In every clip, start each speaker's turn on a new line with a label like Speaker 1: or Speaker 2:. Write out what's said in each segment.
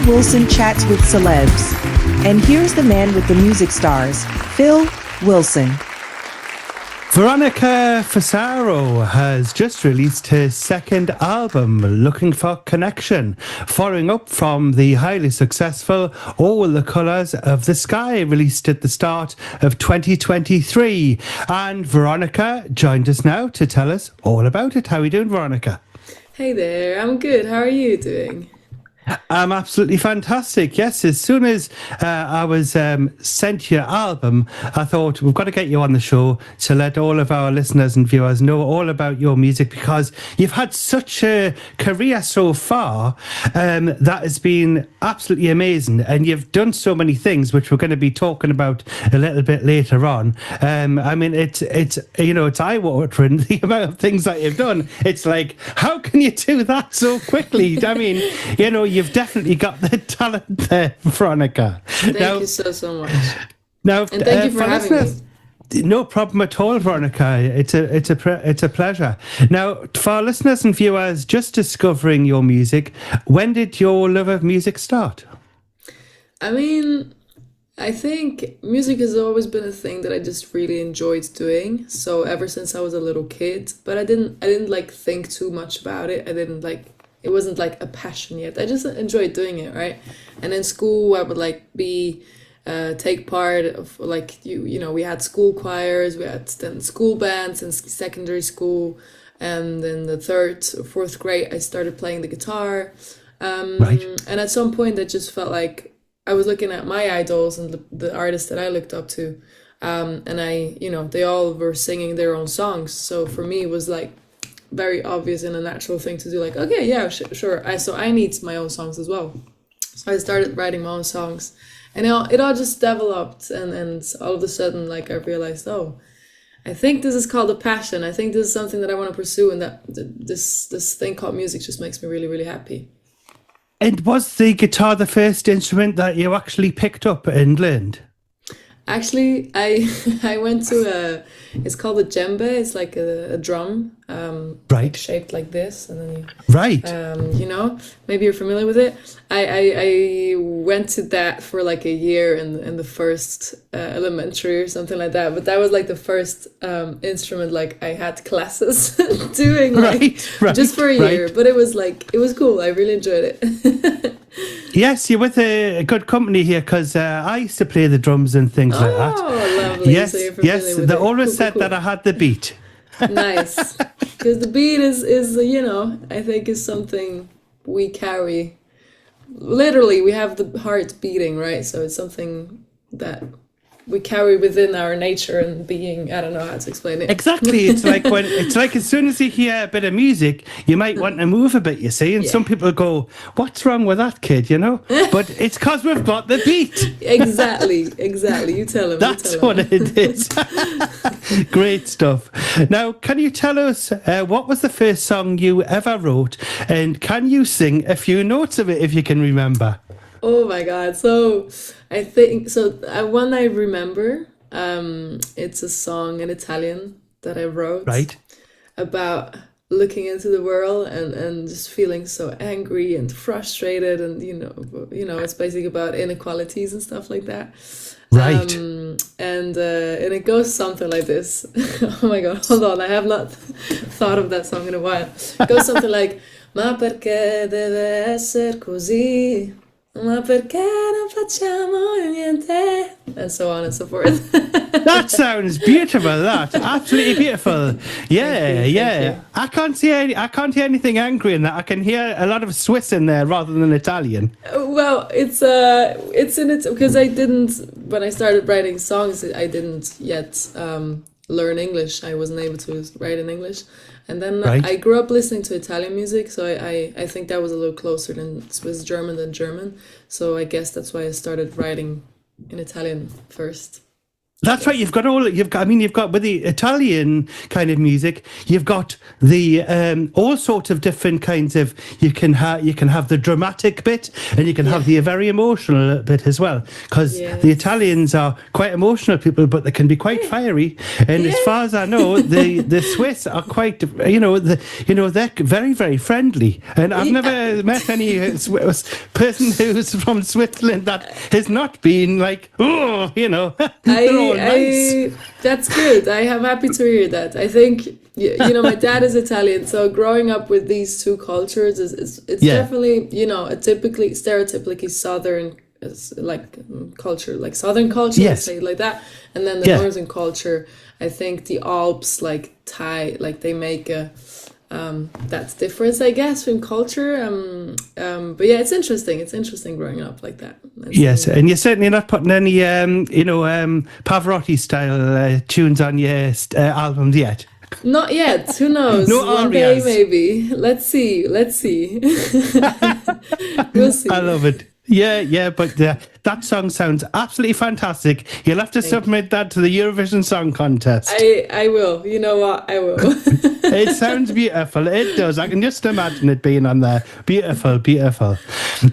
Speaker 1: Wilson chats with celebs. And here's the man with the music stars, Phil Wilson.
Speaker 2: Veronica Fusaro has just released her second album, Looking for Connection, following up from the highly successful All the Colours of the Sky, released at the start of 2023. And Veronica joined us now to tell us all about it. How are you doing, Veronica?
Speaker 3: Hey there, I'm good. How are you doing?
Speaker 2: I'm absolutely fantastic. Yes, as soon as I was sent your album, I thought we've got to get you on the show to let all of our listeners and viewers know all about your music, because you've had such a career so far that has been absolutely amazing, and you've done so many things which we're going to be talking about a little bit later on. I mean, it's eye-watering, the amount of things that you've done. It's like, how can you do that so quickly? I mean, you've definitely got the talent there, Veronica.
Speaker 3: Thank you so much.
Speaker 2: Now,
Speaker 3: and thank you for having me.
Speaker 2: No problem at all, Veronica. It's a pleasure. Now, for our listeners and viewers just discovering your music, when did your love of music start?
Speaker 3: I mean, I think music has always been a thing that I just really enjoyed doing. So ever since I was a little kid, but I didn't like think too much about it. It wasn't like a passion yet. I just enjoyed doing it, right? And in school, I would like take part of like, we had school choirs, we had then school bands in secondary school. And in the third or fourth grade, I started playing the guitar.
Speaker 2: Right.
Speaker 3: And at some point, I just felt like I was looking at my idols and the artists that I looked up to. And they all were singing their own songs. So for me, it was like very obvious and a natural thing to do, like, okay, yeah, sure. So I need my own songs as well. So I started writing my own songs, and it all just developed, and all of a sudden, like, I realized, oh, I think this is called a passion. I think this is something that I want to pursue, and that this thing called music just makes me really, really happy.
Speaker 2: And was the guitar the first instrument that you actually picked up and learned?
Speaker 3: Actually, I went to it's called a djembe. It's like a drum,
Speaker 2: right,
Speaker 3: shaped like this, and then maybe you're familiar with it. I went to that for like a year in the first elementary or something like that. But that was like the first instrument like I had classes doing, like, just for a year. But it was cool. I really enjoyed it.
Speaker 2: Yes, you're with a good company here, because I used to play the drums and things like that.
Speaker 3: Oh, lovely.
Speaker 2: Yes,
Speaker 3: so
Speaker 2: yes. They always said that I had the beat.
Speaker 3: Nice. Because the beat is I think is something we carry. Literally, we have the heart beating, right? So it's something that we carry within our nature and being. I don't know how to explain it.
Speaker 2: Exactly. It's like as soon as you hear a bit of music, you might want to move a bit, you see, and some people go, what's wrong with that kid, But it's because we've got the beat.
Speaker 3: Exactly. You tell them.
Speaker 2: That's what it is. Great stuff. Now, can you tell us what was the first song you ever wrote, and can you sing a few notes of it if you can remember?
Speaker 3: Oh my God. So I think, one I remember, it's a song in Italian that I wrote.
Speaker 2: Right.
Speaker 3: About looking into the world and just feeling so angry and frustrated, and it's basically about inequalities and stuff like that.
Speaker 2: Right.
Speaker 3: And it goes something like this. Oh my God, hold on, I have not thought of that song in a while. It goes something like, ma perché deve essere così? Ma perché non facciamo niente? And so on and so forth.
Speaker 2: That sounds beautiful. That absolutely beautiful. Yeah,
Speaker 3: Thank you.
Speaker 2: I can't hear anything angry in that. I can hear a lot of Swiss in there rather than Italian.
Speaker 3: Well, it's in it because when I started writing songs, I didn't yet learn English. I wasn't able to write in English. And then I grew up listening to Italian music, so I think that was a little closer than Swiss German than German. So I guess that's why I started writing in Italian first.
Speaker 2: That's right. You've got with the Italian kind of music, you've got the all sorts of different kinds of. You can have the dramatic bit, and you can have the very emotional bit as well. Because the
Speaker 3: Yes.
Speaker 2: Italians are quite emotional people, but they can be quite fiery. And as far as I know, the Swiss are quite. They're very very friendly. And I've never met any person who's from Switzerland that has not been like, oh, they're all nice.
Speaker 3: That's good. I am happy to hear that. I think my dad is Italian, so growing up with these two cultures it's definitely a stereotypically southern culture, like southern culture, let's say it like that, and then the northern culture. I think the Alps they make a that difference, I guess, in culture. But yeah, it's interesting. It's interesting growing up like that.
Speaker 2: Yes, and you're certainly not putting any, Pavarotti style tunes on your albums yet.
Speaker 3: Not yet. Who knows?
Speaker 2: No
Speaker 3: One
Speaker 2: arias.
Speaker 3: day, maybe. Let's see. We'll see.
Speaker 2: I love it. Yeah, but that song sounds absolutely fantastic. You'll have to submit that to the Eurovision Song Contest.
Speaker 3: I will. You know what? I will.
Speaker 2: It sounds beautiful. It does. I can just imagine it being on there. Beautiful, beautiful.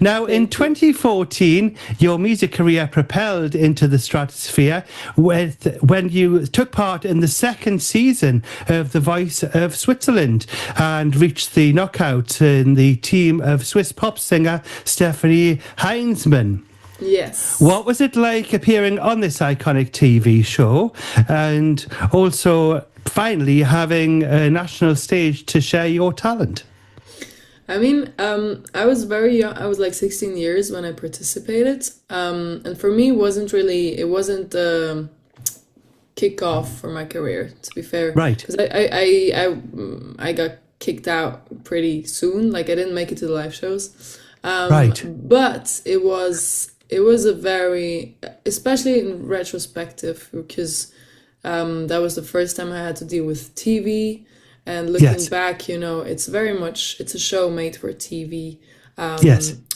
Speaker 2: Now, in 2014, your music career propelled into the stratosphere when you took part in the second season of The Voice of Switzerland and reached the knockout in the team of Swiss pop singer Stephanie Heinzmann.
Speaker 3: Yes.
Speaker 2: What was it like appearing on this iconic TV show and also finally having a national stage to share your talent?
Speaker 3: I mean, I was very young. I was like 16 years when I participated. And for me, it wasn't kickoff for my career, to be fair.
Speaker 2: Right.
Speaker 3: Because I got kicked out pretty soon. Like I didn't make it to the live shows.
Speaker 2: Right.
Speaker 3: But it was a very, especially in retrospective, because that was the first time I had to deal with TV. And looking back, it's very much, it's a show made for TV.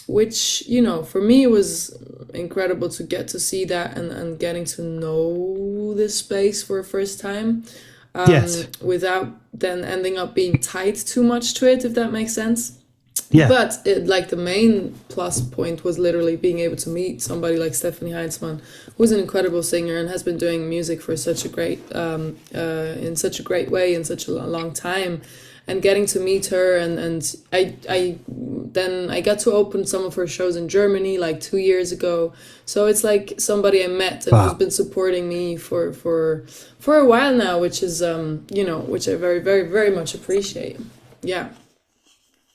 Speaker 3: Which, for me, it was incredible to get to see that and getting to know this space for the first time. Without then ending up being tied too much to it, if that makes sense.
Speaker 2: Yeah.
Speaker 3: But the main plus point was literally being able to meet somebody like Stephanie Heinzmann, who's an incredible singer and has been doing music for such a great, in such a great way in such a long time, and getting to meet her and I got to open some of her shows in Germany like 2 years ago. So it's like somebody I met and who's been supporting me for a while now, which is which I very very very much appreciate. Yeah.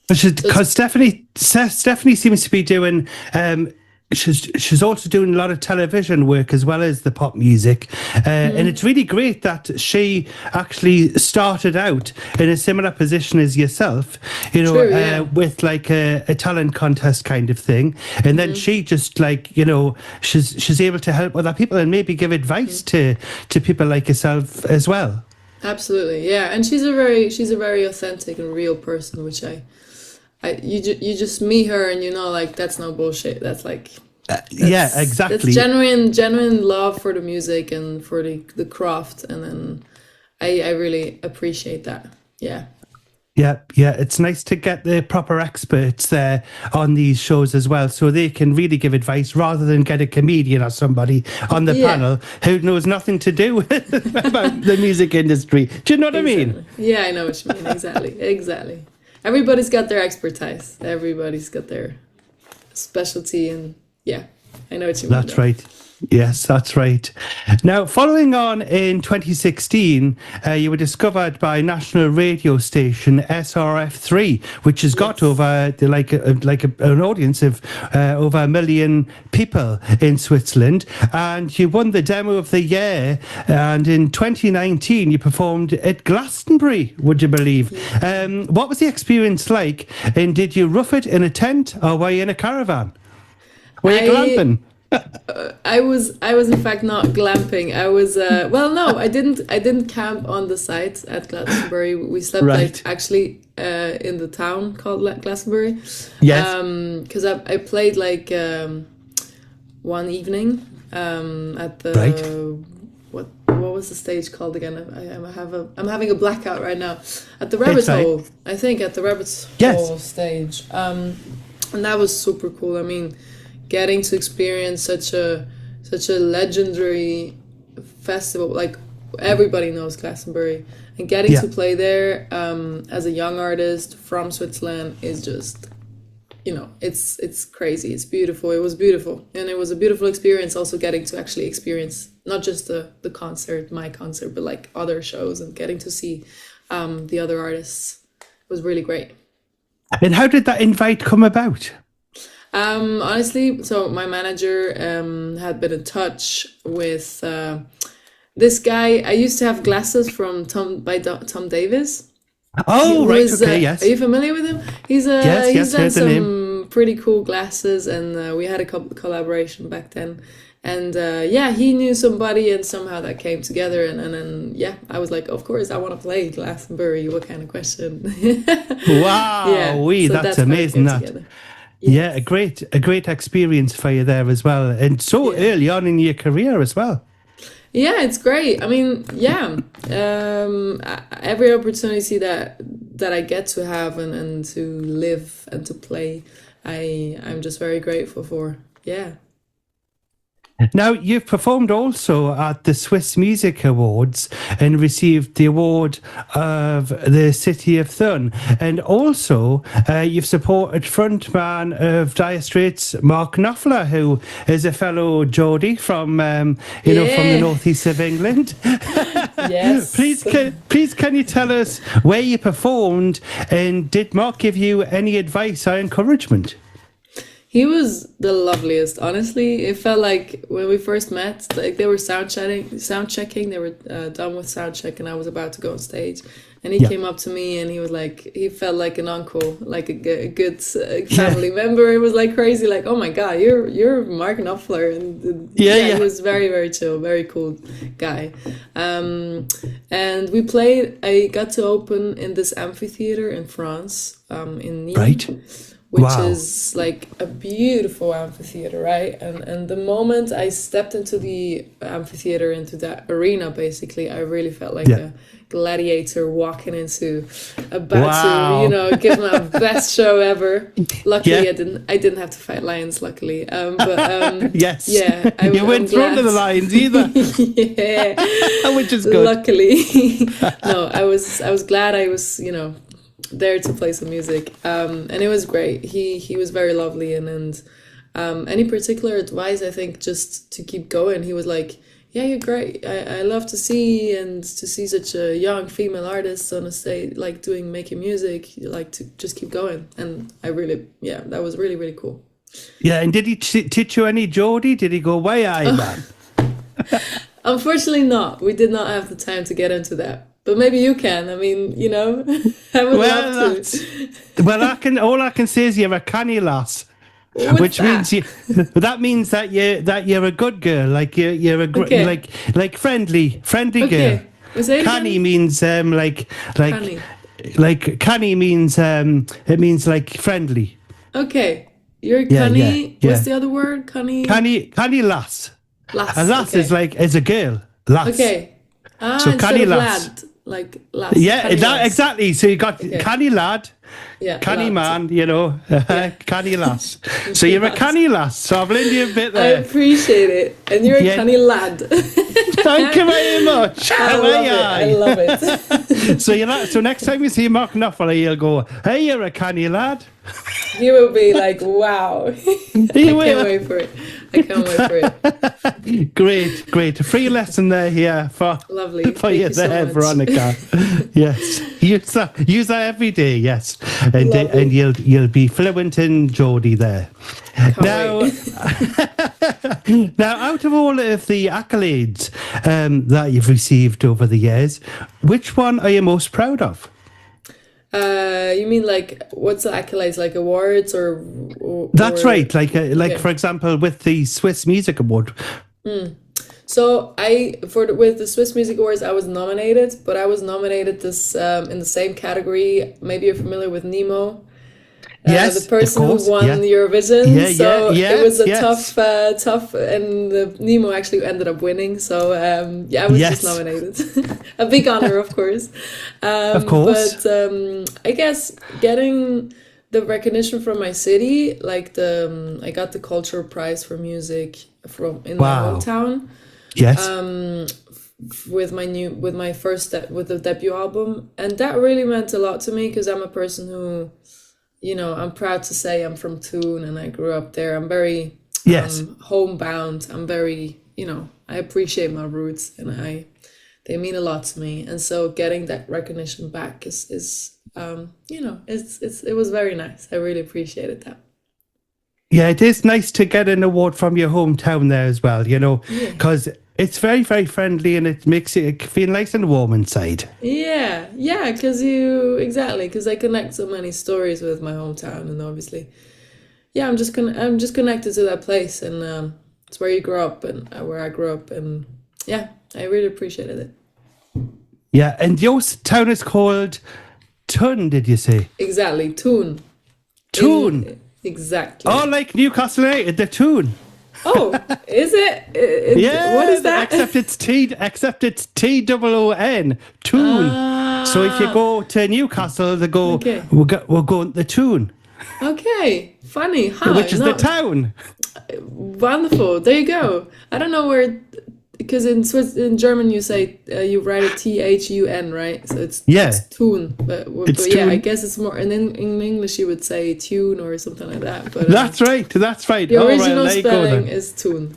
Speaker 2: Because Stephanie seems to be doing. She's also doing a lot of television work as well as the pop music, and it's really great that she actually started out in a similar position as yourself, with like a talent contest kind of thing, and then she just she's able to help other people and maybe give advice to people like yourself as well.
Speaker 3: Absolutely, yeah, and she's a very authentic and real person, which you just meet her and that's no bullshit. That's like
Speaker 2: exactly.
Speaker 3: That's genuine love for the music and for the craft, and then I really appreciate that. Yeah.
Speaker 2: Yeah, it's nice to get the proper experts there on these shows as well, so they can really give advice rather than get a comedian or somebody on the panel who knows nothing to do about the music industry. Do you know what I mean?
Speaker 3: Yeah, I know what you mean. Exactly. Everybody's got their expertise. Everybody's got their specialty, and I know what you mean.
Speaker 2: That's right. Yes, that's right. Now, following on in 2016, you were discovered by national radio station SRF3, which has got over an audience of over 1 million people in Switzerland, and you won the Demo of the Year. And in 2019, you performed at Glastonbury. Would you believe? What was the experience like? And did you rough it in a tent or were you in a caravan? Were you glamping?
Speaker 3: I was in fact not glamping. I was no, I didn't camp on the site at Glastonbury. We slept actually in the town called Glastonbury.
Speaker 2: Yes.
Speaker 3: Because I played one evening at the what was the stage called again? I'm having a blackout right now. At the Rabbit
Speaker 2: It's like-
Speaker 3: Hole, I think at the Rabbit
Speaker 2: Yes.
Speaker 3: Hole stage, and that was super cool. I mean, getting to experience such a legendary festival, like everybody knows Glastonbury, and getting
Speaker 2: Yeah.
Speaker 3: to play there as a young artist from Switzerland is just, you know, it's crazy. It's beautiful. It was beautiful, and it was a beautiful experience. Also getting to actually experience not just the concert, my concert, but like other shows and getting to see the other artists was really great.
Speaker 2: And how did that invite come about?
Speaker 3: Honestly, so my manager had been in touch with this guy. I used to have glasses from Tom Davis.
Speaker 2: Oh,
Speaker 3: He
Speaker 2: right,
Speaker 3: was,
Speaker 2: okay, yes.
Speaker 3: Are you familiar with him? He's
Speaker 2: Yes,
Speaker 3: he's done
Speaker 2: heard the
Speaker 3: some pretty cool glasses, and we had a collaboration back then. And yeah, he knew somebody, and somehow that came together. And then yeah, I was like, of course, I want to play Glastonbury. What kind of question?
Speaker 2: Wow,
Speaker 3: Yeah, so
Speaker 2: that's
Speaker 3: that's how it
Speaker 2: amazing.
Speaker 3: came
Speaker 2: That.
Speaker 3: together.
Speaker 2: Yeah, a great experience for you there as well, and so
Speaker 3: Yeah.
Speaker 2: early on in your career as well.
Speaker 3: Yeah, it's great. I mean, yeah, every opportunity that I get to have and to live and to play, I'm just very grateful for. Yeah.
Speaker 2: Now, you've performed also at the Swiss Music Awards and received the award of the City of Thun. And also, you've supported frontman of Dire Straits, Mark Knopfler, who is a fellow Geordie from, from the
Speaker 3: Yeah.
Speaker 2: northeast of England.
Speaker 3: Yes.
Speaker 2: Please, can you tell us where you performed, and did Mark give you any advice or encouragement?
Speaker 3: He was the loveliest, honestly. It felt like when we first met, like they were sound checking. They were done with sound check, and I was about to go on stage. And he
Speaker 2: Yeah.
Speaker 3: came up to me, and he was like, he felt like an uncle, like a good family member. It was like crazy, like, oh my God, you're Mark Knopfler, and
Speaker 2: Yeah.
Speaker 3: he was very, very chill, very cool guy. And we played. I got to open in this amphitheater in France, in Nîmes.
Speaker 2: Right.
Speaker 3: Which
Speaker 2: Wow.
Speaker 3: is like a beautiful amphitheater, right? And the moment I stepped into the amphitheater, into that arena, basically, I really felt like
Speaker 2: Yeah.
Speaker 3: a gladiator walking into about
Speaker 2: Wow.
Speaker 3: to, give my best show ever. Luckily,
Speaker 2: Yeah.
Speaker 3: I didn't have to fight lions. Luckily, but
Speaker 2: Yes.
Speaker 3: yeah,
Speaker 2: You weren't thrown to the lions either,
Speaker 3: yeah,
Speaker 2: which is good.
Speaker 3: luckily. No, I was glad I was, there to play some music, and it was great. He was very lovely, and any particular advice, I think, just to keep going. He was like, yeah, you're great. I love to see such a young female artist on a stage, like making music, like to just keep going. And I really, yeah, that was really, really cool.
Speaker 2: Yeah, and did he teach you any Geordie? Did he go, "Way aye, man"?
Speaker 3: Unfortunately not. We did not have the time to get into that. But maybe you can. I mean, I would love to.
Speaker 2: Well, all I can say is you're a canny lass.
Speaker 3: What's
Speaker 2: Which
Speaker 3: that?
Speaker 2: means that means that you're a good girl, like you're a
Speaker 3: Okay.
Speaker 2: like friendly girl.
Speaker 3: Okay. Say it
Speaker 2: Canny
Speaker 3: again?
Speaker 2: means
Speaker 3: Canny.
Speaker 2: like canny means it means like friendly.
Speaker 3: Okay. You're
Speaker 2: Yeah,
Speaker 3: cunny.
Speaker 2: yeah.
Speaker 3: What's the other word? Cunny.
Speaker 2: Canny lass.
Speaker 3: Lass.
Speaker 2: A lass
Speaker 3: Okay.
Speaker 2: is a girl. Lass.
Speaker 3: Okay.
Speaker 2: So
Speaker 3: instead
Speaker 2: canny
Speaker 3: of
Speaker 2: lass.
Speaker 3: lad, like lass.
Speaker 2: Yeah,
Speaker 3: Canny lass.
Speaker 2: exactly. So you got canny lad.
Speaker 3: Yeah.
Speaker 2: Canny
Speaker 3: lad.
Speaker 2: man, canny lass. So you're a canny lass. So I've learned you a bit
Speaker 3: I
Speaker 2: there.
Speaker 3: appreciate it. And you're a
Speaker 2: Yeah.
Speaker 3: canny lad.
Speaker 2: Thank you very much.
Speaker 3: I love it. I love it.
Speaker 2: So next time you see Mark Knopfler, you'll go, "Hey, you're a canny lad."
Speaker 3: You will be like, wow. I
Speaker 2: He will.
Speaker 3: can't wait for it. I can't wait for it.
Speaker 2: Great. A free lesson there here for
Speaker 3: Lovely.
Speaker 2: for
Speaker 3: Thank
Speaker 2: you
Speaker 3: you so
Speaker 2: there,
Speaker 3: much.
Speaker 2: Veronica. Yes, use that every day. Yes, and
Speaker 3: Lovely.
Speaker 2: and you'll be fluent in Geordie there.
Speaker 3: Can't
Speaker 2: Now,
Speaker 3: wait.
Speaker 2: now, out of all of the accolades that you've received over the years, which one are you most proud of?
Speaker 3: You mean like what's the accolades, like awards or
Speaker 2: That's right. Like
Speaker 3: Okay.
Speaker 2: for example, with the Swiss Music Award.
Speaker 3: So with the Swiss Music Awards, I was nominated, but I was nominated this in the same category. Maybe you're familiar with Nemo.
Speaker 2: Yes,
Speaker 3: the person
Speaker 2: of course.
Speaker 3: who won
Speaker 2: Yeah.
Speaker 3: Eurovision.
Speaker 2: Yeah,
Speaker 3: So
Speaker 2: yeah,
Speaker 3: it was a
Speaker 2: yes.
Speaker 3: tough, and Nemo actually ended up winning. So I was just
Speaker 2: Yes,
Speaker 3: nominated. A big honor, of course.
Speaker 2: of course.
Speaker 3: But I guess getting the recognition from my city, like I got the cultural prize for music from in my
Speaker 2: Wow.
Speaker 3: hometown
Speaker 2: Yes.
Speaker 3: with my first step with the debut album, and that really meant a lot to me because I'm a person who, I'm proud to say I'm from Toon and I grew up there. I'm very
Speaker 2: Yes.
Speaker 3: homebound. I'm very, I appreciate my roots, and they mean a lot to me. And so getting that recognition back is it was very nice. I really appreciated that.
Speaker 2: Yeah, it is nice to get an award from your hometown there as well,
Speaker 3: Yeah.
Speaker 2: because it's very, very friendly and it makes it feel nice and warm inside.
Speaker 3: Yeah, because I connect so many stories with my hometown, and obviously, yeah, I'm just connected to that place, and it's where you grow up and where I grew up, and yeah, I really appreciated it.
Speaker 2: Yeah, and your town is called Tun, did you say?
Speaker 3: Exactly, Toon.
Speaker 2: Tun.
Speaker 3: Exactly.
Speaker 2: Oh, like Newcastle United, the Tun.
Speaker 3: Oh, is it?
Speaker 2: Yeah,
Speaker 3: What is that?
Speaker 2: except it's Toon. Tun. So if you go to Newcastle, they go,
Speaker 3: Okay.
Speaker 2: we're going to the Tun,
Speaker 3: Okay, funny, huh?
Speaker 2: which is
Speaker 3: No,
Speaker 2: the town.
Speaker 3: wonderful. There you go. I don't know where, because in German you say you write it Thun, right? So
Speaker 2: Yeah.
Speaker 3: it's tune, but
Speaker 2: It's
Speaker 3: yeah, I
Speaker 2: tune.
Speaker 3: guess it's more. And in English you would say tune or something like that. But
Speaker 2: That's right.
Speaker 3: the
Speaker 2: All right,
Speaker 3: original
Speaker 2: there you go
Speaker 3: spelling
Speaker 2: then.
Speaker 3: is tune.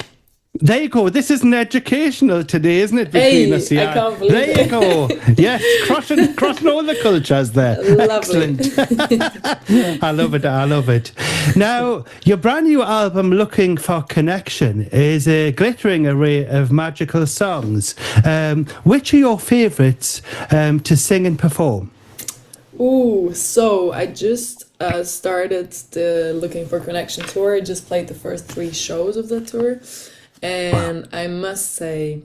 Speaker 2: There you go. This isn't educational today, isn't it?
Speaker 3: Hey,
Speaker 2: Between us,
Speaker 3: I
Speaker 2: yeah.
Speaker 3: can't believe
Speaker 2: There
Speaker 3: it.
Speaker 2: you go. Yes, crossing all the cultures there.
Speaker 3: Lovely.
Speaker 2: Excellent. I love it. I love it. Now, your brand new album, Looking for Connection, is a glittering array of magical songs. Which are your favourites to sing and perform?
Speaker 3: Ooh, so I just started the Looking for Connection tour. I just played the first 3 shows of the tour. And I must say,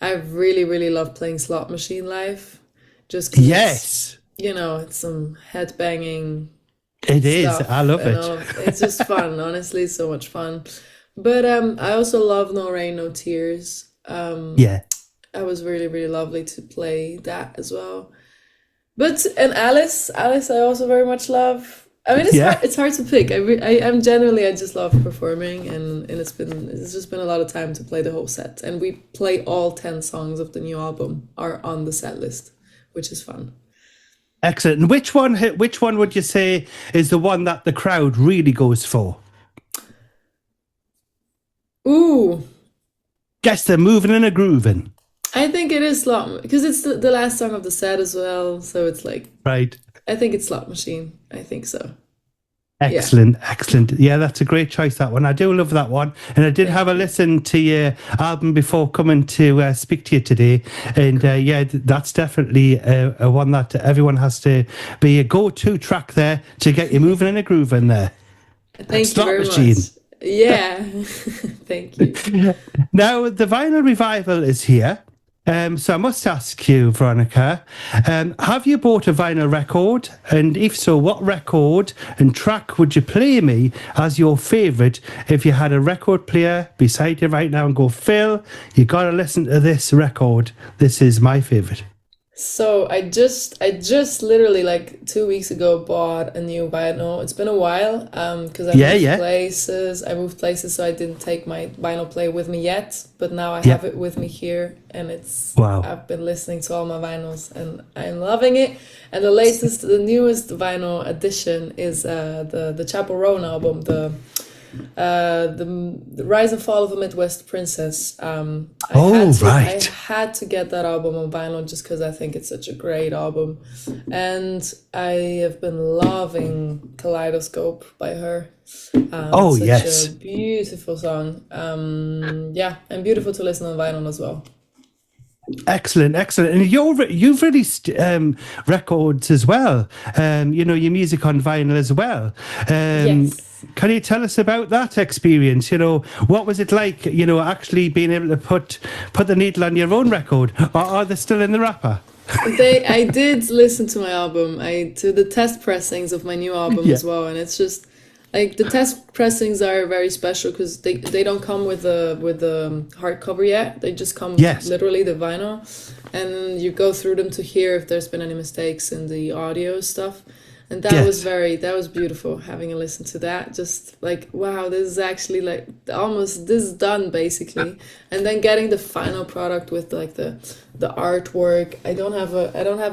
Speaker 3: I really, really love playing Slot Machine live. Just 'cause
Speaker 2: Yes,
Speaker 3: it's some headbanging
Speaker 2: it is.
Speaker 3: stuff.
Speaker 2: I love
Speaker 3: and
Speaker 2: it.
Speaker 3: all. It's just fun, honestly, it's so much fun. But I also love No Rain, No Tears.
Speaker 2: Yeah.
Speaker 3: It was really, really lovely to play that as well. And Alice, I also very much love. I mean,
Speaker 2: Yeah.
Speaker 3: it's hard to pick. I'm generally, I just love performing, and it's just been a lot of time to play the whole set. And we play all 10 songs of the new album are on the set list, which is fun.
Speaker 2: Excellent. And which one would you say is the one that the crowd really goes for?
Speaker 3: Ooh,
Speaker 2: Guess they're moving and a grooving.
Speaker 3: I think it is Slot, because it's the last song of the set as well. So it's like,
Speaker 2: Right.
Speaker 3: I think it's Slot Machine. I think so.
Speaker 2: Excellent, excellent. Yeah, that's a great choice, that one. I do love that one. And I did have a listen to your album before coming to speak to you today. And that's definitely a one that everyone has to be a go-to track there to get you moving and a groove in there.
Speaker 3: Thank
Speaker 2: Slot
Speaker 3: you very
Speaker 2: Machine.
Speaker 3: much. Yeah. Thank you.
Speaker 2: Now, the vinyl revival is here. So I must ask you, Veronica, have you bought a vinyl record? And if so, what record and track would you play me as your favourite if you had a record player beside you right now and go, Phil, you got to listen to this record. This is my favourite.
Speaker 3: So I just literally like 2 weeks ago bought a new vinyl. It's been a while because I moved places, so I didn't take my vinyl player with me yet, but now I have it with me here, and I've been listening to all my vinyls and I'm loving it. And the newest vinyl edition is the Chapel Roan album, the Rise and Fall of a Midwest Princess. I had to get that album on vinyl just because I think it's such a great album, and I have been loving Kaleidoscope by her. It's such a beautiful song. And beautiful to listen on vinyl as well.
Speaker 2: Excellent. And you've released records as well. Your music on vinyl as well. Can you tell us about that experience? What was it like? Actually being able to put the needle on your own record, or are they still in the wrapper?
Speaker 3: I did listen to my album. To the test pressings of my new album as well, and it's just like the test pressings are very special because they don't come with the hardcover yet. They just come with literally the vinyl, and you go through them to hear if there's been any mistakes in the audio stuff. And that was beautiful, having a listen to that. Just like, wow, this is actually like almost this is done basically. And then getting the final product with like the artwork. I don't have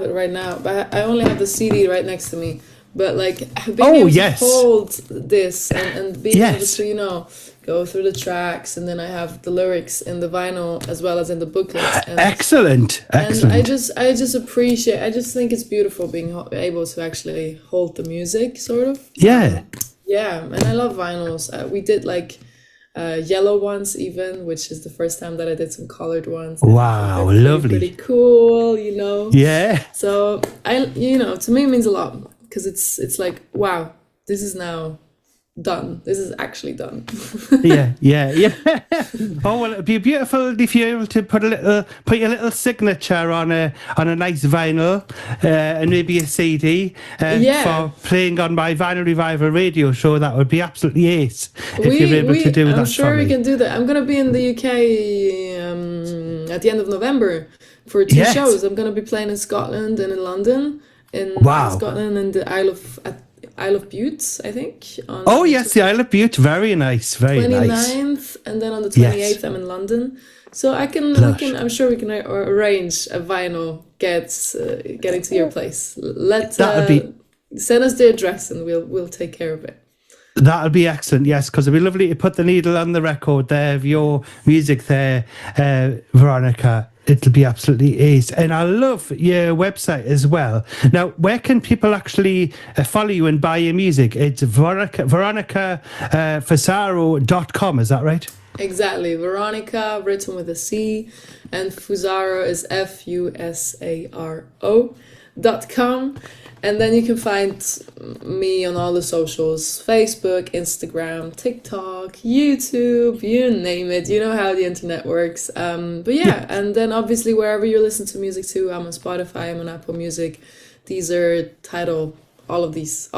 Speaker 3: it right now, but I only have the CD right next to me. But like being able to hold this and being able to, go through the tracks, and then I have the lyrics in the vinyl as well as in the booklet. And,
Speaker 2: excellent.
Speaker 3: And I just appreciate. I just think it's beautiful being able to actually hold the music, sort of.
Speaker 2: Yeah.
Speaker 3: And I love vinyls. We did like yellow ones even, which is the first time that I did some colored ones.
Speaker 2: Wow, lovely.
Speaker 3: Pretty cool,
Speaker 2: Yeah.
Speaker 3: So to me it means a lot because it's like, wow, this is now done. This is actually done.
Speaker 2: yeah. Oh well, it'd be beautiful if you're able to put your little signature on a nice vinyl and maybe a CD for playing on my Vinyl Revival radio show. That would be absolutely ace if you're able to do that.
Speaker 3: I'm sure we can do that. I'm gonna be in the UK at the end of November for 2 shows. I'm gonna be playing in Scotland and in London. In Scotland and the Isle of Bute, I think.
Speaker 2: The Isle of Bute. Very nice. Very
Speaker 3: 29th,
Speaker 2: nice.
Speaker 3: And then on the 28th, I'm in London. So I'm sure we can arrange a vinyl getting to your place. Send us the address and we'll take care of it.
Speaker 2: That'll be excellent, yes, because it'd be lovely to put the needle on the record there of your music there, Veronica. It'll be absolutely ace. And I love your website as well. Now, where can people actually follow you and buy your music? It's veronicafusaro.com, is that right?
Speaker 3: Exactly. Veronica, written with a C, and Fusaro is FUSARO.com. And then you can find me on all the socials: Facebook, Instagram, TikTok, YouTube, you name it. You know how the internet works. And then obviously wherever you listen to music too, I'm on Spotify, I'm on Apple Music, Deezer, Tidal, all of these.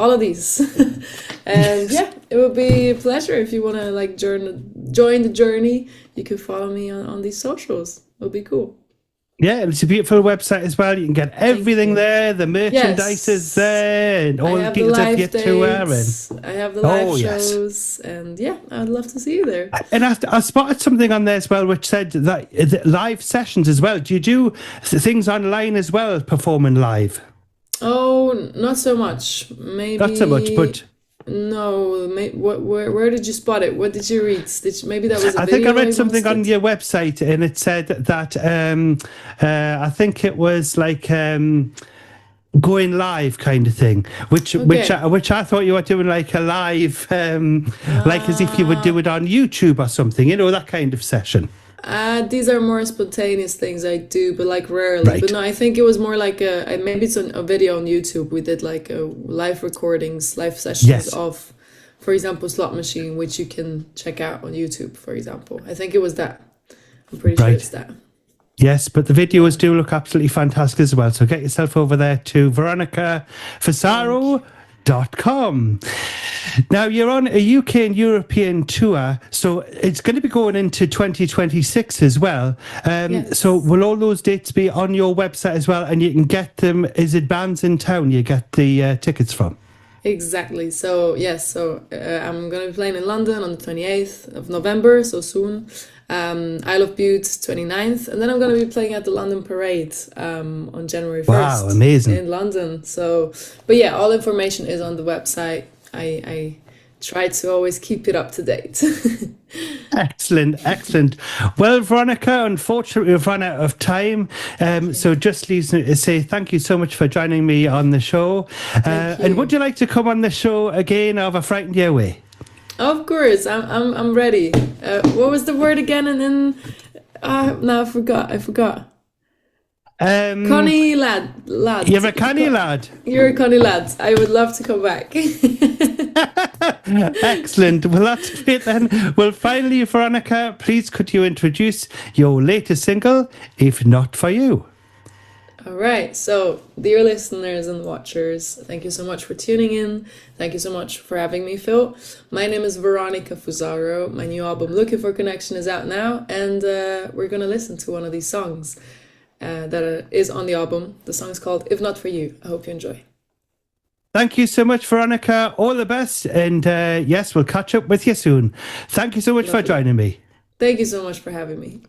Speaker 3: And it would be a pleasure if you want to like join the journey. You can follow me on these socials. It would be cool.
Speaker 2: Yeah, and it's a beautiful website as well. You can get everything there. The merchandise is there, and all the details of your tour.
Speaker 3: I have the live shows, and I'd love to see you there.
Speaker 2: And I spotted something on there as well, which said that live sessions as well. Do you do things online as well, performing live?
Speaker 3: Oh, not so much. Maybe
Speaker 2: not so much, but.
Speaker 3: No, where did you spot it? What did you read? Maybe that was a
Speaker 2: I
Speaker 3: video.
Speaker 2: think I read something on your website, and it said that I think it was like going live kind of thing, which I thought you were doing like a live, like as if you would do it on YouTube or something, that kind of session.
Speaker 3: These are more spontaneous things I do, but like rarely. Right. But no, I think it was more like maybe it's a video on YouTube. We did like live recordings, live sessions of, for example, Slot Machine, which you can check out on YouTube, for example. I think it was that. I'm pretty sure it's that.
Speaker 2: Yes, but the videos do look absolutely fantastic as well. So get yourself over there to veronicafusaro.com. Now, you're on a UK and European tour, so it's going to be going into 2026 as well. So will all those dates be on your website as well, and you can get them? Is it bands in town you get the tickets from?
Speaker 3: Exactly. So I'm going to be playing in London on the 28th of November, so soon. Isle of Bute 29th, and then I'm going to be playing at the London Parade on January 1st.
Speaker 2: Wow, amazing.
Speaker 3: In London. So, but all information is on the website. I try to always keep it up to date.
Speaker 2: Excellent. Well, Veronica, unfortunately we've run out of time, so just leaves me to say thank you so much for joining me on the show. And would you like to come on the show again, or have I frightened you away? Of course, I'm ready. What was the word again? And then no, I forgot. Connie lad. You're a Connie lad. You're a Connie lad. I would love to come back. Excellent. Well, that's great then. Well, finally, Veronica, please could you introduce your latest single, If Not For You?
Speaker 3: All right, so dear listeners and watchers, thank you so much for tuning in. Thank you so much for having me, Phil. My name is Veronica Fusaro. My new album, Looking for Connection, is out now, and we're going to listen to one of these songs that is on the album. The song is called If Not For You. I hope you enjoy.
Speaker 2: Thank you so much, Veronica. All the best. And yes, we'll catch up with you soon. Thank you so much for joining me.
Speaker 3: Thank you so much for having me.